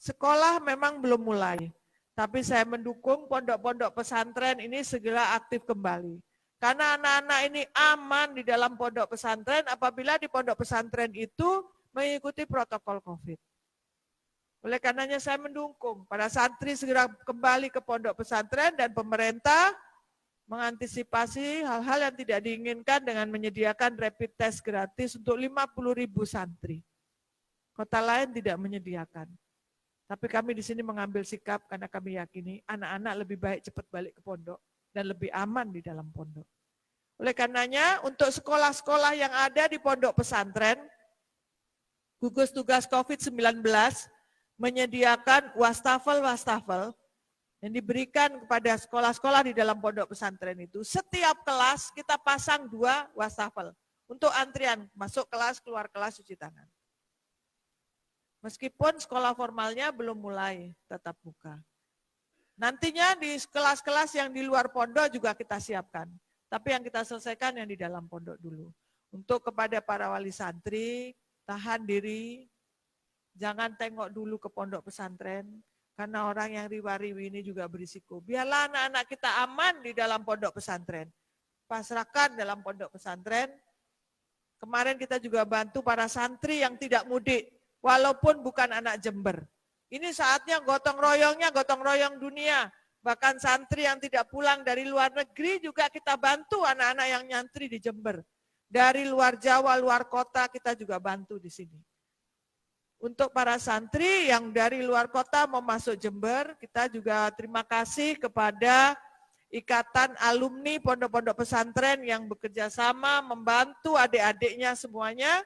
Sekolah memang belum mulai, tapi saya mendukung pondok-pondok pesantren ini segera aktif kembali. Karena anak-anak ini aman di dalam pondok pesantren apabila di pondok pesantren itu mengikuti protokol COVID. Oleh karenanya saya mendukung para santri segera kembali ke pondok pesantren dan pemerintah mengantisipasi hal-hal yang tidak diinginkan dengan menyediakan rapid test gratis untuk 50.000 santri. Kota lain tidak menyediakan. Tapi kami di sini mengambil sikap karena kami yakini anak-anak lebih baik cepat balik ke pondok dan lebih aman di dalam pondok. Oleh karenanya untuk sekolah-sekolah yang ada di pondok pesantren, gugus tugas COVID-19 menyediakan wastafel yang diberikan kepada sekolah-sekolah di dalam pondok pesantren itu. Setiap kelas kita pasang 2 wastafel untuk antrian masuk kelas, keluar kelas, cuci tangan. Meskipun sekolah formalnya belum mulai tetap buka. Nantinya di kelas-kelas yang di luar pondok juga kita siapkan. Tapi yang kita selesaikan yang di dalam pondok dulu. Untuk kepada para wali santri, tahan diri, jangan tengok dulu ke pondok pesantren, karena orang yang riwa-riwi ini juga berisiko. Biarlah anak-anak kita aman di dalam pondok pesantren. Pasrahkan dalam pondok pesantren. Kemarin kita juga bantu para santri yang tidak mudik, walaupun bukan anak Jember. Ini saatnya gotong royong dunia. Bahkan santri yang tidak pulang dari luar negeri juga kita bantu anak-anak yang nyantri di Jember. Dari luar Jawa, luar kota kita juga bantu di sini. Untuk para santri yang dari luar kota mau masuk Jember, kita juga terima kasih kepada Ikatan Alumni Pondok-Pondok Pesantren yang bekerja sama membantu adik-adiknya semuanya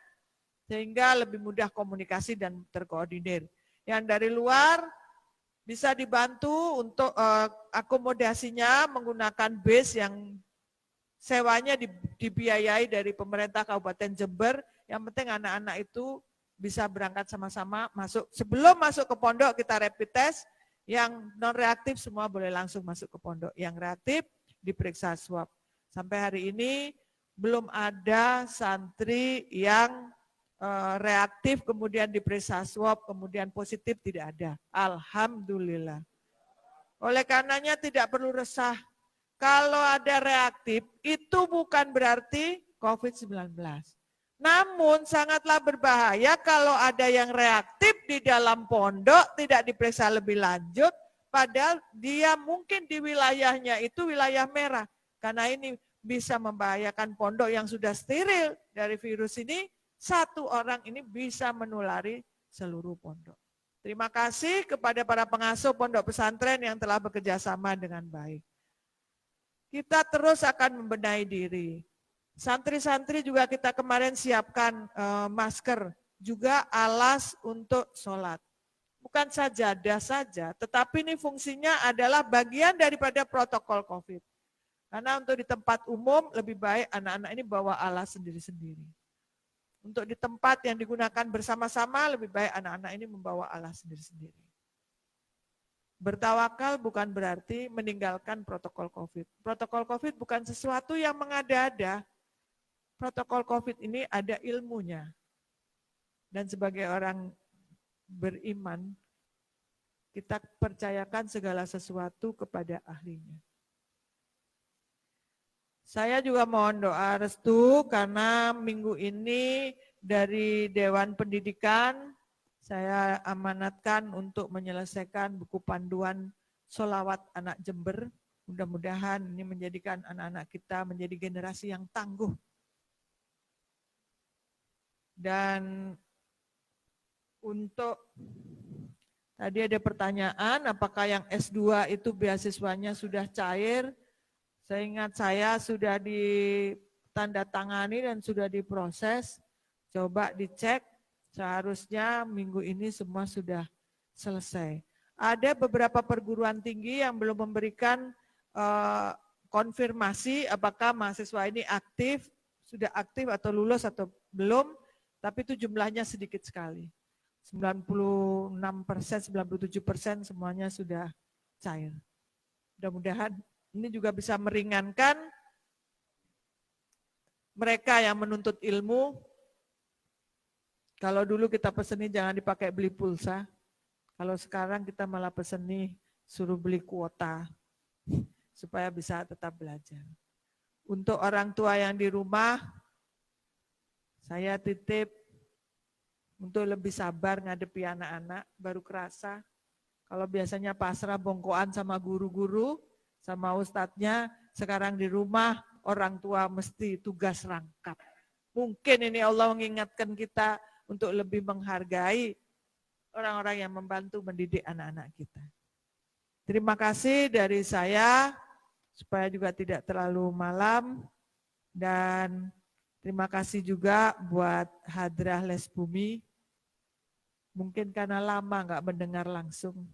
sehingga lebih mudah komunikasi dan terkoordinir. Yang dari luar bisa dibantu untuk akomodasinya menggunakan bus yang sewanya dibiayai dari pemerintah Kabupaten Jember. Yang penting anak-anak itu bisa berangkat sama-sama masuk. Sebelum masuk ke pondok kita rapid test, yang non reaktif semua boleh langsung masuk ke pondok. Yang reaktif diperiksa swab. Sampai hari ini belum ada santri yang reaktif kemudian diperiksa swab kemudian positif, tidak ada. Alhamdulillah. Oleh karenanya tidak perlu resah. Kalau ada reaktif itu bukan berarti COVID-19. Namun sangatlah berbahaya kalau ada yang reaktif di dalam pondok tidak diperiksa lebih lanjut, padahal dia mungkin di wilayahnya itu wilayah merah. Karena ini bisa membahayakan pondok yang sudah steril dari virus ini, satu orang ini bisa menulari seluruh pondok. Terima kasih kepada para pengasuh pondok pesantren yang telah bekerja sama dengan baik. Kita terus akan membenahi diri. Santri-santri juga kita kemarin siapkan masker, juga alas untuk sholat. Bukan sajadah saja, tetapi ini fungsinya adalah bagian daripada protokol COVID. Karena untuk di tempat umum lebih baik anak-anak ini bawa alas sendiri-sendiri. Untuk di tempat yang digunakan bersama-sama lebih baik anak-anak ini membawa alas sendiri-sendiri. Bertawakal bukan berarti meninggalkan protokol COVID. Protokol COVID bukan sesuatu yang mengada-ada. Protokol COVID ini ada ilmunya. Dan sebagai orang beriman, kita percayakan segala sesuatu kepada ahlinya. Saya juga mohon doa restu karena minggu ini dari Dewan Pendidikan saya amanatkan untuk menyelesaikan buku panduan sholawat anak Jember. Mudah-mudahan ini menjadikan anak-anak kita menjadi generasi yang tangguh. Dan untuk tadi ada pertanyaan apakah yang S2 itu beasiswanya sudah cair? Seingat saya sudah ditandatangani dan sudah diproses. Coba dicek, seharusnya minggu ini semua sudah selesai. Ada beberapa perguruan tinggi yang belum memberikan konfirmasi apakah mahasiswa ini aktif, sudah aktif atau lulus atau belum, tapi itu jumlahnya sedikit sekali. 96%, 97% semuanya sudah cair. Mudah-mudahan ini juga bisa meringankan mereka yang menuntut ilmu. Kalau dulu kita pesenin jangan dipakai beli pulsa, Kalau sekarang kita malah pesen nih, suruh beli kuota supaya bisa tetap belajar. Untuk orang tua yang di rumah, saya titip untuk lebih sabar ngadepi anak-anak, baru kerasa. Kalau biasanya pasrah bongkoan sama guru-guru, sama ustadznya, sekarang di rumah orang tua mesti tugas rangkap. Mungkin ini Allah mengingatkan kita untuk lebih menghargai orang-orang yang membantu mendidik anak-anak kita. Terima kasih dari saya, supaya juga tidak terlalu malam, dan terima kasih juga buat Hadrah Les Bumi, mungkin karena lama nggak mendengar langsung.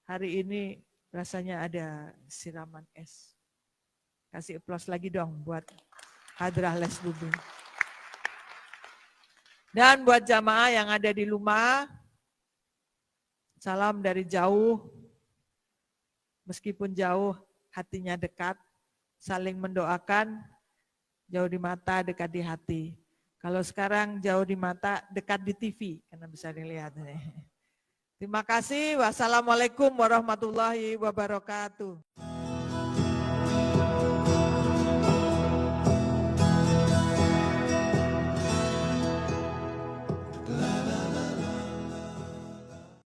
Hari ini rasanya ada siraman es. Kasih aplaus lagi dong buat Hadrah Les Bumi. Dan buat jamaah yang ada di rumah, salam dari jauh, meskipun jauh hatinya dekat, saling mendoakan, jauh di mata, dekat di hati. Kalau sekarang jauh di mata, dekat di TV, karena bisa dilihat. Terima kasih, wassalamualaikum warahmatullahi wabarakatuh.